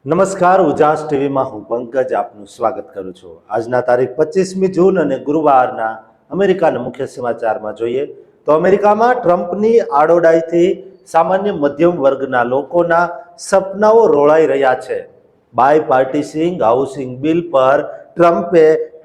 નમસ્કાર, ઉજાસ ટીવીમાં હું પંકજ આપનું સ્વાગત કરું છું। આજના તારીખ 25મી જૂન અને ગુરુવારના અમેરિકાના મુખ્ય સમાચારમાં જોઈએ તો અમેરિકામાં ટ્રમ્પની આડોડાઈથી સામાન્ય મધ્યમ વર્ગના લોકોના સપનાઓ રોળાઈ રહ્યા છે। બાયપાર્ટીસિંગ હાઉસિંગ બિલ પર ટ્રમ્પે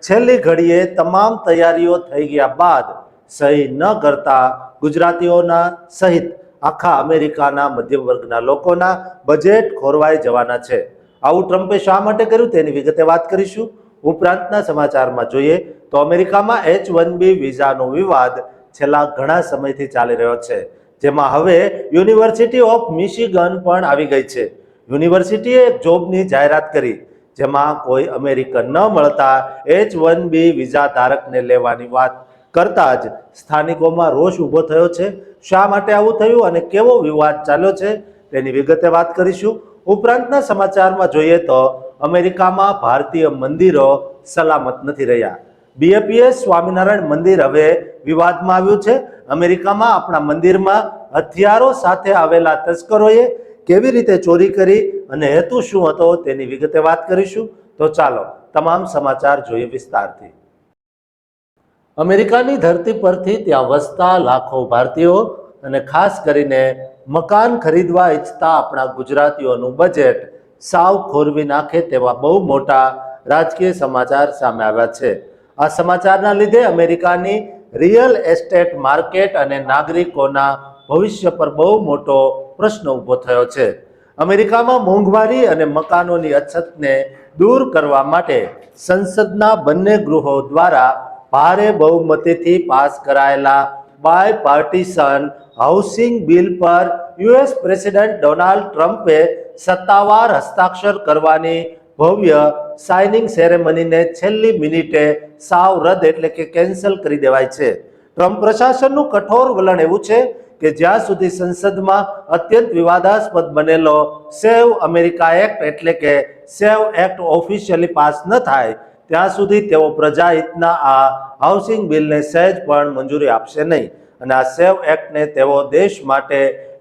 છેલ્લી ઘડીએ તમામ તૈયારીઓ થઈ ગયા બાદ સહી ન કરતા ગુજરાતીઓના સહિત આખા અમેરિકાના મધ્યમ વર્ગના લોકોના બજેટ ખોરવાઈ જવાના છે। આવું ટ્રમ્પે શા માટે કર્યું તેની વિગતે વાત કરીશું। ઉપરાંતના સમાચારમાં જોઈએ તો અમેરિકામાં H-1B વિઝાનો વિવાદ છેલ્લા ઘણા સમયથી ચાલી રહ્યો છે, જેમાં હવે યુનિવર્સિટી ઓફ મિશિગન પણ આવી ગઈ છે। યુનિવર્સિટીએ એક જોબની જાહેરાત કરી, જેમાં કોઈ અમેરિકન ન મળતા H-1B વિઝા ધારકને લેવાની વાત કરતા જ સ્થાનિકોમાં રોષ ઊભો થયો છે। શા માટે આવું થયું અને કેવો વિવાદ ચાલ્યો છે તેની વિગતે વાત કરીશું। ઉપરાંતના સમાચારમાં જોઈએ તો અમેરિકામાં ભારતીય મંદિરો સલામત નથી રહ્યા। BAPS સ્વામિનારાયણ મંદિર હવે વિવાદમાં આવ્યું છે। અમેરિકામાં આપણા મંદિરમાં હથિયારો સાથે આવેલા તસ્કરોએ કેવી રીતે ચોરી કરી અને હેતુ શું હતો તેની વિગતે વાત કરીશું। તો ચાલો તમામ સમાચાર જોઈએ વિસ્તારથી। અમેરિકાની ધરતી પરથી ત્યાં વસતા લાખો ભારતીયો અને ખાસ કરીને મકાન ખરીદવા ઈચ્છતા આપણા ગુજરાતીઓનું બજેટ સાવ ખોરવી નાખે તેવા બહુ મોટા રાજકીય સમાચાર સામે આવ્યા છે। આ સમાચારના લીધે અમેરિકાની રિયલ એસ્ટેટ માર્કેટ અને નાગરિકોના ભવિષ્ય પર બહુ મોટો પ્રશ્ન ઊભો થયો છે। અમેરિકામાં મોંઘવારી અને મકાનોની અછતને દૂર કરવા માટે સંસદના બંને ગૃહો દ્વારા ભારે બહુમતીથી પાસ કરાયેલા બાયપાર્ટીસન હાઉસિંગ બિલ પર યુએસ પ્રેસિડેન્ટ ડોનાલ્ડ ટ્રમ્પે સત્તાવાર હસ્તાક્ષર કરવાની ભવ્ય સાઇનિંગ સેરેમનીને છેલ્લી મિનિટે સાવ રદ એટલે કે કેન્સલ કરી દેવાય છે। ટ્રમ્પ પ્રશાસનનું કઠોર વલણ એવું છે કે જ્યાં સુધી સંસદમાં અત્યંત વિવાદાસ્પદ બનેલો સેવ અમેરિકા એક્ટ એટલે કે સેવ એક્ટ ઓફિશિયલી પાસ ન થાય ત્યાં સુધી તેઓ પ્રજાહિતના આ હાઉસિંગ બિલને સહેજ પણ મંજૂરી આપશે નહીં અને આ સેવ એક્ટને તેઓ દેશ માટે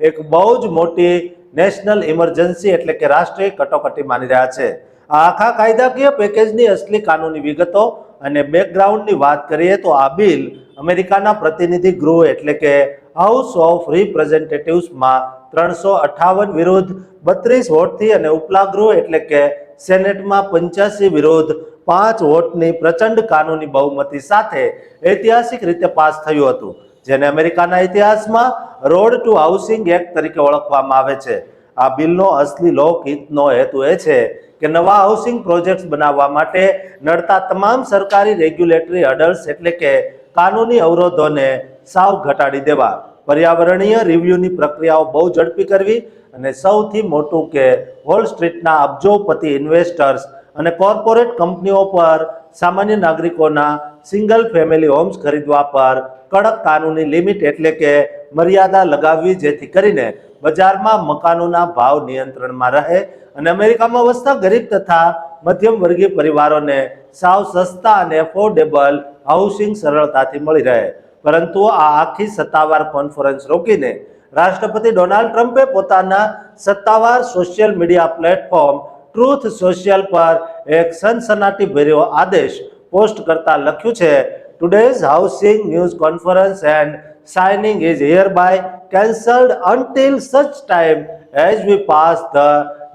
એક બહુ જ મોટી નેશનલ ઇમરજન્સી એટલે કે રાષ્ટ્રીય કટોકટી માની રહ્યા છે। આ આખા કાયદાકીય પેકેજની અસલી કાનૂની વિગતો અને બેકગ્રાઉન્ડની વાત કરીએ તો આ બિલ અમેરિકાના પ્રતિનિધિ ગૃહ એટલે કે હાઉસ ઓફ રિપ્રેઝેન્ટેટિવ્સમાં 358 વિરુદ્ધ 32 વોટથી અને ઉપલા ગૃહ એટલે કે સેનેટમાં 85 વિરુદ્ધ 5 વોટની પ્રચંડ કાનૂની બહુમતી સાથે ઐતિહાસિક રીતે પાસ થયું હતું, જેને અમેરિકાના ઇતિહાસમાં રોડ ટુ હાઉસિંગ એક્ટ તરીકે ઓળખવામાં આવે છે। આ બિલનો અસલી લોકહિતનો હેતુ એ છે કે નવા હાઉસિંગ પ્રોજેક્ટ્સ બનાવવા માટે નડતા તમામ સરકારી રેગ્યુલેટરી હર્ડલ્સ એટલે કે કાનૂની અવરોધોને સાવ ઘટાડી દેવા, પર્યાવરણીય રિવ્યુની પ્રક્રિયાઓ બહુ ઝડપી કરવી અને સૌથી મોટું કે વોલ સ્ટ્રીટના અબજોપતિ ઇન્વેસ્ટર્સ અને કોર્પોરેટ કંપનીઓ પર સામાન્ય નાગરિકોના સિંગલ ફેમિલી હોમ્સ ખરીદવા પર કડક કાનૂની લિમિટ એટલે કે મર્યાદા લગાવવી, જેથી કરીને બજારમાં મકાનોના ભાવ નિયંત્રણમાં રહે અને અમેરિકામાં વસતા ગરીબ તથા મધ્યમ વર્ગીય પરિવારોને સાવ સસ્તા અને એફોર્ડેબલ હાઉસિંગ સરળતાથી મળી રહે। પરંતુ આ આખી સત્તાવાર કોન્ફરન્સ રોકીને રાષ્ટ્રપતિ ડોનાલ્ડ ટ્રમ્પે પોતાના સત્તાવાર social media platform truth social પર એક સનસનાટીભર્યો આદેશ પોસ્ટ કરતા લખ્યું છે, today's housing news conference and signing is hereby cancelled until such time as we pass the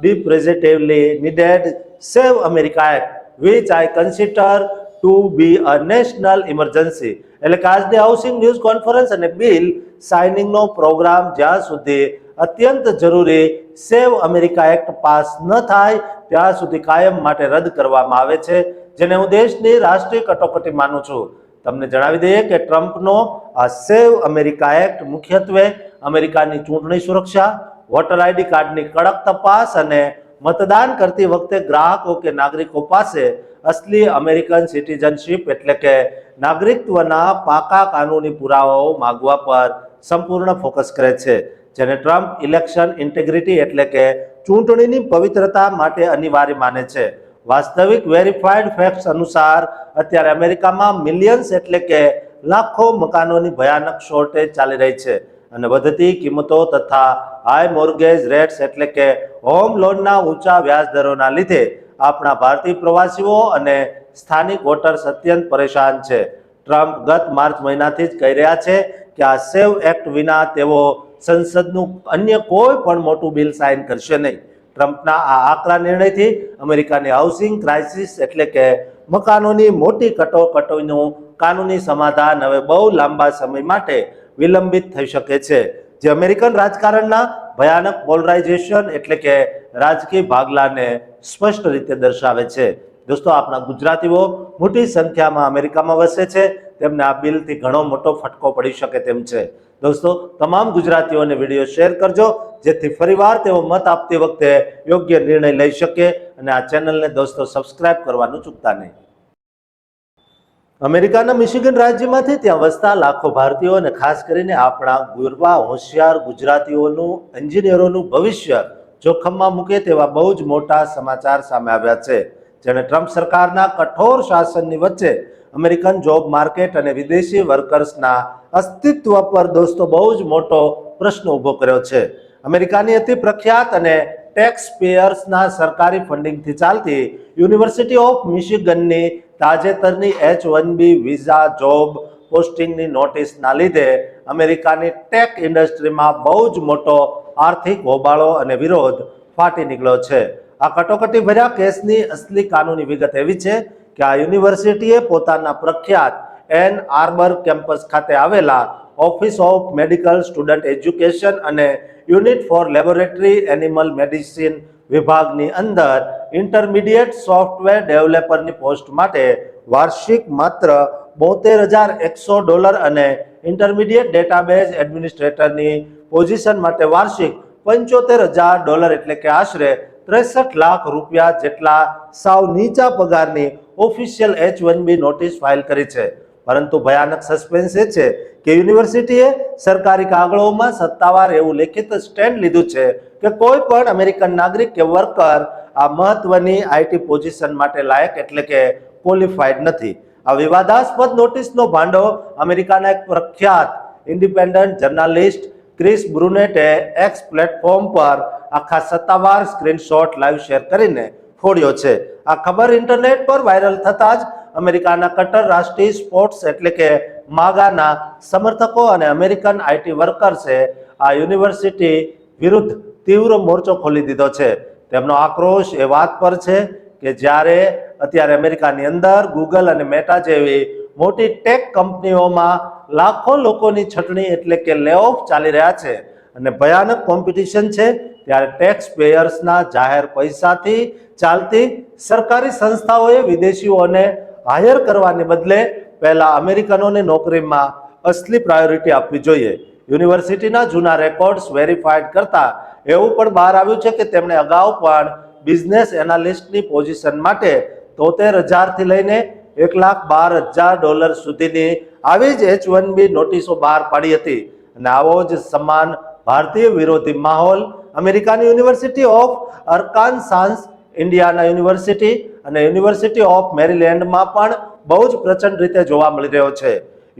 desperately needed Save America Act, which I consider to be a national emergency। એટલે કે આજની housing news conference અને bill સાઇનિંગનો programme જ્યાં સુધી અત્યંત જરૂરી સેવ America act pass ન થાય ત્યાં સુધી કાયમ માટે રદ કરવામાં આવે છે, જેને હું દેશની રાષ્ટ્રીય કટોકટી માનું છું। તમને જણાવી દઈએ કે ટ્રમ્પનો આ સેવ અમેરિકા એક્ટ મુખ્યત્વે અમેરિકાની ચૂંટણી સુરક્ષા, વોટર આઈડી કાર્ડની કડક તપાસ અને મતદાન કરતી વખતે ગ્રાહકો કે નાગરિકો પાસે અસલી અમેરિકન સિટીઝનશીપ એટલે કે નાગરિકત્વના પાકા કાનૂની પુરાવાઓ માગવા પર સંપૂર્ણ ફોકસ કરે છે, જેને ટ્રમ્પ ઇલેક્શન ઇન્ટેગ્રિટી એટલે કે ચૂંટણીની પવિત્રતા માટે અનિવાર્ય માને છે। વાસ્તવિક વેરીફાઈડ ફેક્ટ્સ અનુસાર અત્યારે અમેરિકામાં મિલિયન્સ એટલે કે લાખો મકાનોની ભયાનક શોર્ટેજ ચાલી રહી છે અને વધતી કિંમતો તથા હાઈ મોર્ગેજ રેટ્સ એટલે કે હોમ લોનના ઊંચા વ્યાજ દરોના લીધે આપણા ભારતીય પ્રવાસીઓ અને સ્થાનિક વોટર્સ અત્યંત પરેશાન છે. ટ્રમ્પ ગત માર્ચ મહિનાથી જ કહી રહ્યા છે કે આ સેવ એક્ટ વિના તેઓ સંસદનું અન્ય કોઈ પણ મોટું બિલ સાઇન કરશે નહીં. ટ્રમ્પના આ આકરા નિર્ણયથી અમેરિકાની હાઉસિંગ ક્રાઇસિસ એટલે કે મકાનોની મોટી કટોકટીનું કાનૂની સમાધાન હવે બહુ લાંબા સમય માટે વિલંબિત થઈ શકે છે, જે અમેરિકન રાજકારણના ભયાનક પોલરાઇઝેશન એટલે કે રાજકીય ભાગલાને સ્પષ્ટ રીતે દર્શાવે છે. દોસ્તો, આપણા ગુજરાતીઓ મોટી સંખ્યામાં અમેરિકામાં વસે છે, તેમને આ બિલથી ઘણો મોટો ફટકો પડી શકે તેમ છે. દોસ્તો, તમામ ગુજરાતીઓને વિડીયો શેર કરજો, જેથી ફરીવાર તેઓ મત આપતી વખતે યોગ્ય નિર્ણય લઈ શકે. અને આ ચેનલને દોસ્તો સબસ્ક્રાઇબ કરવાનું ચૂકતા નહીં. અમેરિકાના મિશિગન રાજ્યમાંથી ત્યાં વસતા લાખો ભારતીયો અને ખાસ કરીને આપણા ગુરબા હોશિયાર ગુજરાતીઓનું એન્જિનિયરોનું ભવિષ્ય જોખમમાં મૂકે તેવા બહુ જ મોટા સમાચાર સામે આવ્યા છે, જેણે ટ્રમ્પ સરકારના કઠોર શાસનની વચ્ચે અમેરિકન જોબ માર્કેટ અને વિદેશી વર્કર્સના અસ્તિત્વ પર દોસ્તો બહુ જ મોટો પ્રશ્ન ઊભો કર્યો છે. અમેરિકાની અતિ પ્રખ્યાત અને ટેક્સ પેયર્સના સરકારી ફંડિંગથી ચાલતી યુનિવર્સિટી ઓફ મિશિગનની તાજેતરની H-1B વિઝા જોબ પોસ્ટિંગની નોટિસના લીધે અમેરિકાની ટેક ઇન્ડસ્ટ્રીમાં બહુ જ મોટો આર્થિક હોબાળો અને વિરોધ ફાટી નીકળ્યો છે. આ કટોકટી ભર્યા કેસની અસલી કાનૂની વિગત એવી છે કે આ યુનિવર્સિટીએ પોતાના પ્રખ્યાત એન આર્બર કેમ્પસ ખાતે આવેલા office of medical student education અને unit for laboratory animal medicine વિભાગની અંદર ઇન્ટરમીડિયેટ સોફ્ટવેર ડેવલપરની પોસ્ટ માટે વાર્ષિક માત્ર $72,100 અને ઇન્ટરમીડિયેટ ડેટાબેઝ એડમિનિસ્ટ્રેટરની પોઝિશન માટે વાર્ષિક $75,000 એટલે કે આશરે 63 લાખ રૂપિયા જેટલા સાવ નીચા પગારની ઓફિશિયલ H-1B નોટિસ ફાઇલ કરી છે. પરંતુ ભયાનક સસ્પેન્સ એ છે કે યુનિવર્સિટીએ સરકારી કાગળોમાં સત્તાવાર એવું લેખિત સ્ટેન્ડ લીધું છે કે કોઈ પણ અમેરિકન નાગરિક કે વર્કર આ મહત્વની આઈટી પોઝિશન માટે લાયક એટલે કે ક્વોલિફાઈડ નથી. આ વિવાદાસ્પદ નોટિસનો ભાંડો અમેરિકાના એક પ્રખ્યાત ઇન્ડિપેન્ડન્ટ જર્નાલિસ્ટ ક્રિસ બ્રુનેટે એક્સ પ્લેટફોર્મ પર આખા સત્તાવાર સ્ક્રીનશોટ લાઈવ શેર કરીને ફોડ્યો છે. આ ખબર ઇન્ટરનેટ પર વાયરલ થતાં જ અમેરિકાના કટ્ટર રાષ્ટ્રીય સ્પોર્ટ્સ એટલે કે માગાના સમર્થકો અને અમેરિકન આઈટી વર્કર્સે આ યુનિવર્સિટી વિરુદ્ધ તીવ્ર મોરચો ખોલી દીધો છે. તેમનો આક્રોશ એ વાત પર છે કે જ્યારે અત્યારે અમેરિકાની અંદર ગૂગલ અને મેટા જેવી મોટી ટેક કંપનીઓમાં લાખો લોકોની છટણી એટલે કે લે ઓફ ચાલી રહ્યા છે અને ભયાનક કોમ્પિટિશન છે, ત્યારે ટેક્સ પેયર્સના જાહેર પૈસાથી ચાલતી સરકારી સંસ્થાઓએ વિદેશીઓને હાયર કરવાને બદલે પહેલા અમેરિકનોને નોકરીમાં અસલી પ્રાયોરિટી આપવી જોઈએ. યુનિવર્સિટીના જૂના રેકોર્ડ્સ વેરીફાઈડ કરતા એવું પણ બહાર આવ્યું છે કે તેમણે અગાઉ પણ બિઝનેસ એનાલિસ્ટની પોઝિશન માટે 73,000 થી લઈને $1,12,000 સુધીની આવી જ H-1B નોટિસો બહાર પાડી હતી. અને આવો જ સમાન ભારતીય વિરોધી માહોલ અમેરિકાની યુનિવર્સિટી ઓફ અર્કાનસાસ, ઇન્ડિયાના યુનિવર્સિટી અને યુનિવર્સિટી ઓફ મેરીલેન્ડમાં પણ બહુ જ પ્રચંડ રીતે જોવા મળી રહ્યો છે.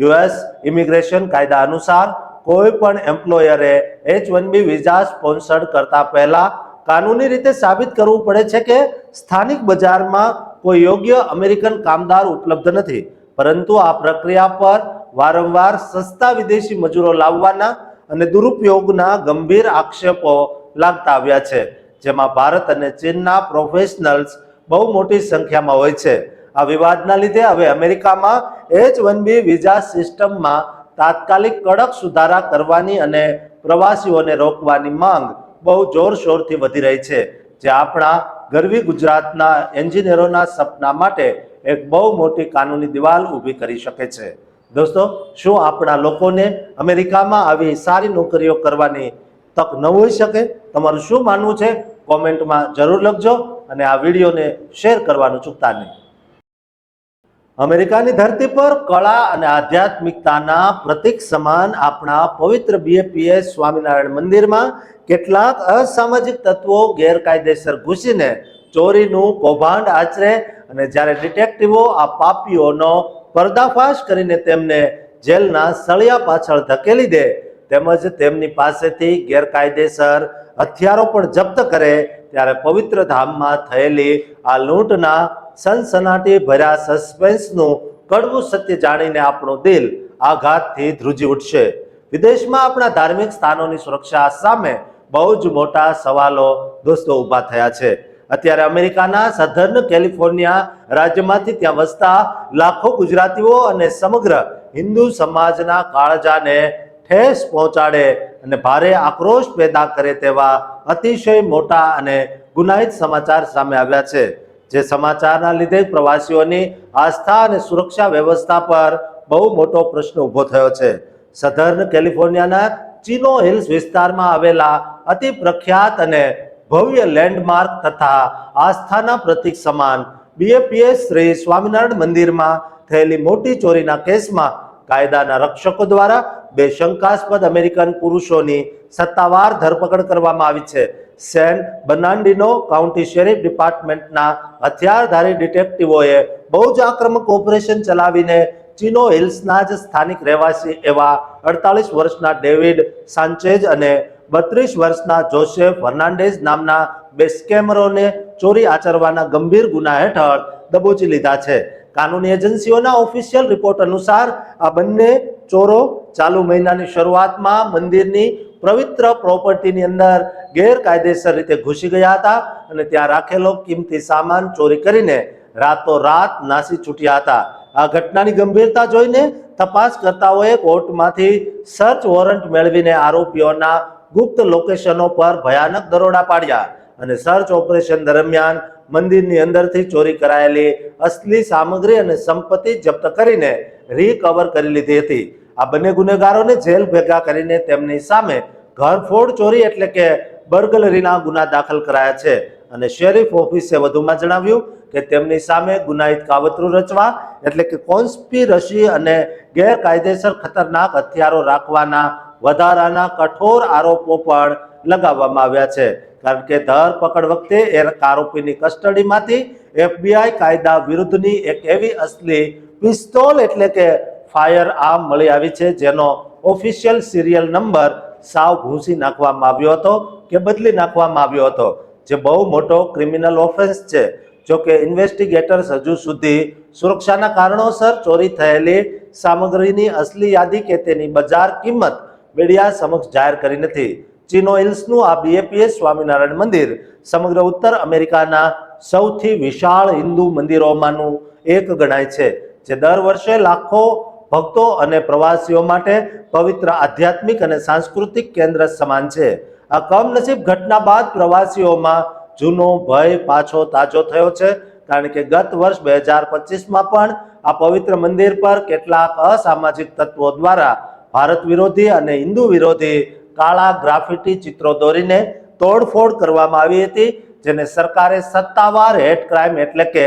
યુએસ ઇમિગ્રેશન કાયદા અનુસાર કોઈ પણ એમ્પ્લોયરે H-1B વિઝા સ્પોન્સર્ડ કરતા પહેલા કાનૂની રીતે સાબિત કરવું પડે છે કે સ્થાનિક બજારમાં કોઈ યોગ્ય અમેરિકન કામદાર ઉપલબ્ધ નથી. પરંતુ આ પ્રક્રિયા પર વારંવાર સસ્તા વિદેશી મજૂરો લાવવાના અને દુરુપયોગના ગંભીર આક્ષેપો લાગતા આવ્યા છે, જેમાં ભારત અને ચીનના પ્રોફેશનલ્સ બહુ મોટી સંખ્યામાં હોય છે. આ વિવાદના લીધે હવે અમેરિકામાં H-1B વિઝા સિસ્ટમમાં તાત્કાલિક કડક સુધારા કરવાની અને પ્રવાસીઓને રોકવાની માંગ બહુ જોરશોરથી વધી રહી છે, જે આપણા ગરવી ગુજરાતના એન્જિનિયરોના સપના માટે એક બહુ મોટી કાનૂની દિવાલ ઊભી કરી શકે છે. દોસ્તો, શું આપણા લોકોને અમેરિકામાં આવી સારી નોકરીઓ કરવાની તક ન હોઈ શકે? તમારું શું માનવું છે કોમેન્ટમાં જરૂર લખજો અને આ વિડીયોને શેર કરવાનું ચૂકતા નહીં. અમેરિકાની ધરતી પર કળા અને આધ્યાત્મિકતાના પ્રતીક સમાન આપણા પવિત્ર BAPS સ્વામિનારાયણ મંદિરમાં કેટલાક અસામાજિક તત્વો ગેરકાયદેસર ઘૂસીને ચોરીનું કૌભાંડ આચરે અને જ્યારે ડિટેક્ટિવો આ પાપીઓનો પર્દાફાશ કરીને તેમને જેલના સળિયા પાછળ ધકેલી દે તેમજ તેમની પાસેથી ગેરકાયદેસર હથિયારો પણ જપ્ત કરે ત્યારે પવિત્ર ધામમાં થયેલી આ લૂંટના સનસનાટી ભર્યા સસ્પેન્સનું કડવું સત્ય જાણીને આપણું દિલ આઘાતથી ધ્રુજી ઉઠશે. વિદેશમાં આપણા ધાર્મિક સ્થાનોની સુરક્ષા સામે બહુ જ મોટા સવાલો દોસ્તો ઊભા થયા છે. અત્યારે અમેરિકાના સધર્ન કેલિફોર્નિયા રાજ્યમાંથી ત્યાં વસતા લાખો ગુજરાતીઓ અને સમગ્ર હિન્દુ સમાજના કાળજાને ઠેસ પહોંચાડે અને ભારે આક્રોશ પેદા કરે તેવા અતિશય મોટા અને ગુનાહિત સમાચાર સામે આવ્યા છે. જે સમાચારના લીધે પ્રવાસીઓની આસ્થા અને સુરક્ષા વ્યવસ્થા પર બહુ મોટો પ્રશ્ન ઊભો થયો છે. સધર્ન કેલિફોર્નિયાના ચિનો હિલ્સ વિસ્તારમાં આવેલા અતિ પ્રખ્યાત અને ભવ્ય લેન્ડમાર્ક તથા આસ્થાના પ્રતીક સમાન BAPS શ્રી સ્વામિનારાયણ મંદિરમાં થયેલી મોટી ચોરીના કેસમાં કાયદાના રક્ષકો દ્વારા બે શંકાસ્પદ અમેરિકન પુરુષોની સત્તાવાર ધરપકડ કરવામાં આવી છે. સેન બર્નાર્ડિનો કાઉન્ટી શેરિફ ડિપાર્ટમેન્ટના હથિયારધારી ડિટેક્ટિવોએ બહુ જ આક્રમક ઓપરેશન ચલાવીને ચિનો હિલ્સના જ સ્થાનિક રહેવાસી એવા 48 વર્ષના ડેવિડ સાન્ચેઝ અને 32 વર્ષના જોસેફ ફર્નાન્ડેઝ નામના બે સ્કેમરોને ચોરી આચરવાના ગંભીર ગુના હેઠળ દબોચી લીધા છે. કાનૂની એજન્સીઓના ઓફિશિયલ રિપોર્ટ અનુસાર આ બંને ચોરો ચાલુ મહિનાની શરૂઆતમાં મંદિરની પવિત્ર પ્રોપર્ટીની અંદર ગેરકાયદેસર રીતે ઘૂસી ગયા હતા અને ત્યાં રાખેલો કિંમતી સામાન ચોરી કરીને રાતોરાત નાસી છૂટ્યા હતા. આ ઘટનાની ગંભીરતા જોઈને તપાસકર્તાઓએ કોર્ટમાંથી સર્ચ વોરંટ મેળવીને આરોપીઓના ગુપ્ત લોકેશનો પર ભયાનક દરોડા પાડ્યા અને સર્ચ ઓપરેશન દરમિયાન મંદિરની અંદરથી ચોરી કરાયેલી અસલી સામગ્રી અને સંપત્તિ જપ્ત કરીને રિકવર કરી લીધી હતી. આ બંને ગુનેગારોને જેલ ભેગા કરીને તેમની સામે ઘરફોડ ચોરી એટલે કે બર્ગલરીના ગુના દાખલ કરાયા છે અને શેરીફ ઓફિસે વધુમાં જણાવ્યું કે તેમની સામે ગુનાહિત કાવતરું રચવા એટલે કે કોન્સ્પિરસી અને ગેરકાયદેસર ખતરનાક હથિયારો રાખવાના વધારાના કઠોર આરોપો પણ લગાવવામાં આવ્યા છે. કારણ કે ધરપકડ વખતે એક આરોપીની કસ્ટડીમાંથી FBI કાયદા વિરુદ્ધની એક એવી અસલી પિસ્તોલ એટલે કે ફાયર આર્મ મળી આવી છે જેનો ઓફિશિયલ સિરિયલ નંબર સાવ ભૂંસી નાખવામાં આવ્યો હતો કે બદલી નાખવામાં આવ્યો હતો, જે બહુ મોટો ક્રિમિનલ ઓફેન્સ છે. જોકે ઇન્વેસ્ટિગેટર્સ હજુ સુધી સુરક્ષાના કારણોસર ચોરી થયેલી સામગ્રીની અસલી યાદી કે તેની બજાર કિંમત મીડિયા સમક્ષ જાહેર કરી નથી. ચિનો હિલ્સનું આ BAPS સ્વામિનારાયણ મંદિર સમગ્ર ઉત્તર અમેરિકાના સૌથી વિશાળ હિન્દુ મંદિરોમાંનું એક ગણાય છે, જે દર વર્ષે લાખો ભક્તો અને પ્રવાસીઓ માટે પવિત્ર આધ્યાત્મિક અને સાંસ્કૃતિક કેન્દ્ર સમાન છે. આ કમનસીબ ઘટના બાદ પ્રવાસીઓમાં જૂનો ભય પાછો તાજો થયો છે, કારણ કે ગત વર્ષ 2025માં પણ આ પવિત્ર મંદિર પર કેટલાક અસામાજિક તત્વો દ્વારા ભારત વિરોધી અને હિન્દુ વિરોધી કાળા ગ્રાફિટી ચિત્રો દોરીને તોડફોડ કરવામાં આવી હતી, જેને સરકારે સત્તાવાર હેટ ક્રાઇમ એટલે કે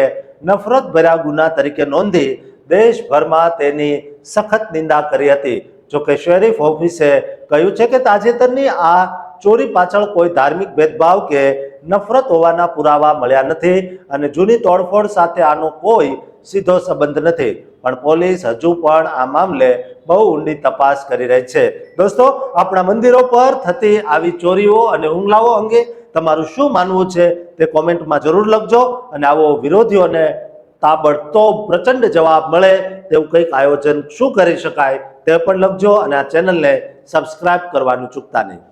નફરત ભર્યા ગુના તરીકે નોંધી દેશભરમાં તેની સખત નિંદા કરી હતી. જોકે શેરીફ ઓફિસે કહ્યું છે કે તાજેતરની આ ચોરી પાછળ કોઈ ધાર્મિક ભેદભાવ કે નફરત હોવાના પુરાવા મળ્યા નથી અને જૂની તોડફોડ સાથે આનો કોઈ સીધો સંબંધ નથી. પણ પોલીસ હજુ પણ આ મામલે બહુ ઊંડી તપાસ કરી રહી છે. દોસ્તો, આપણા મંદિરો પર થતી આવી ચોરીઓ અને હુમલાઓ અંગે તમારું શું માનવું છે તે કોમેન્ટમાં જરૂર લખજો અને આવો વિરોધીઓને તાબડતોબ પ્રચંડ જવાબ મળે તેવું કંઈક આયોજન શું કરી શકાય તે પણ લખજો અને આ ચેનલને સબસ્ક્રાઇબ કરવાનું ચૂકતા નહીં.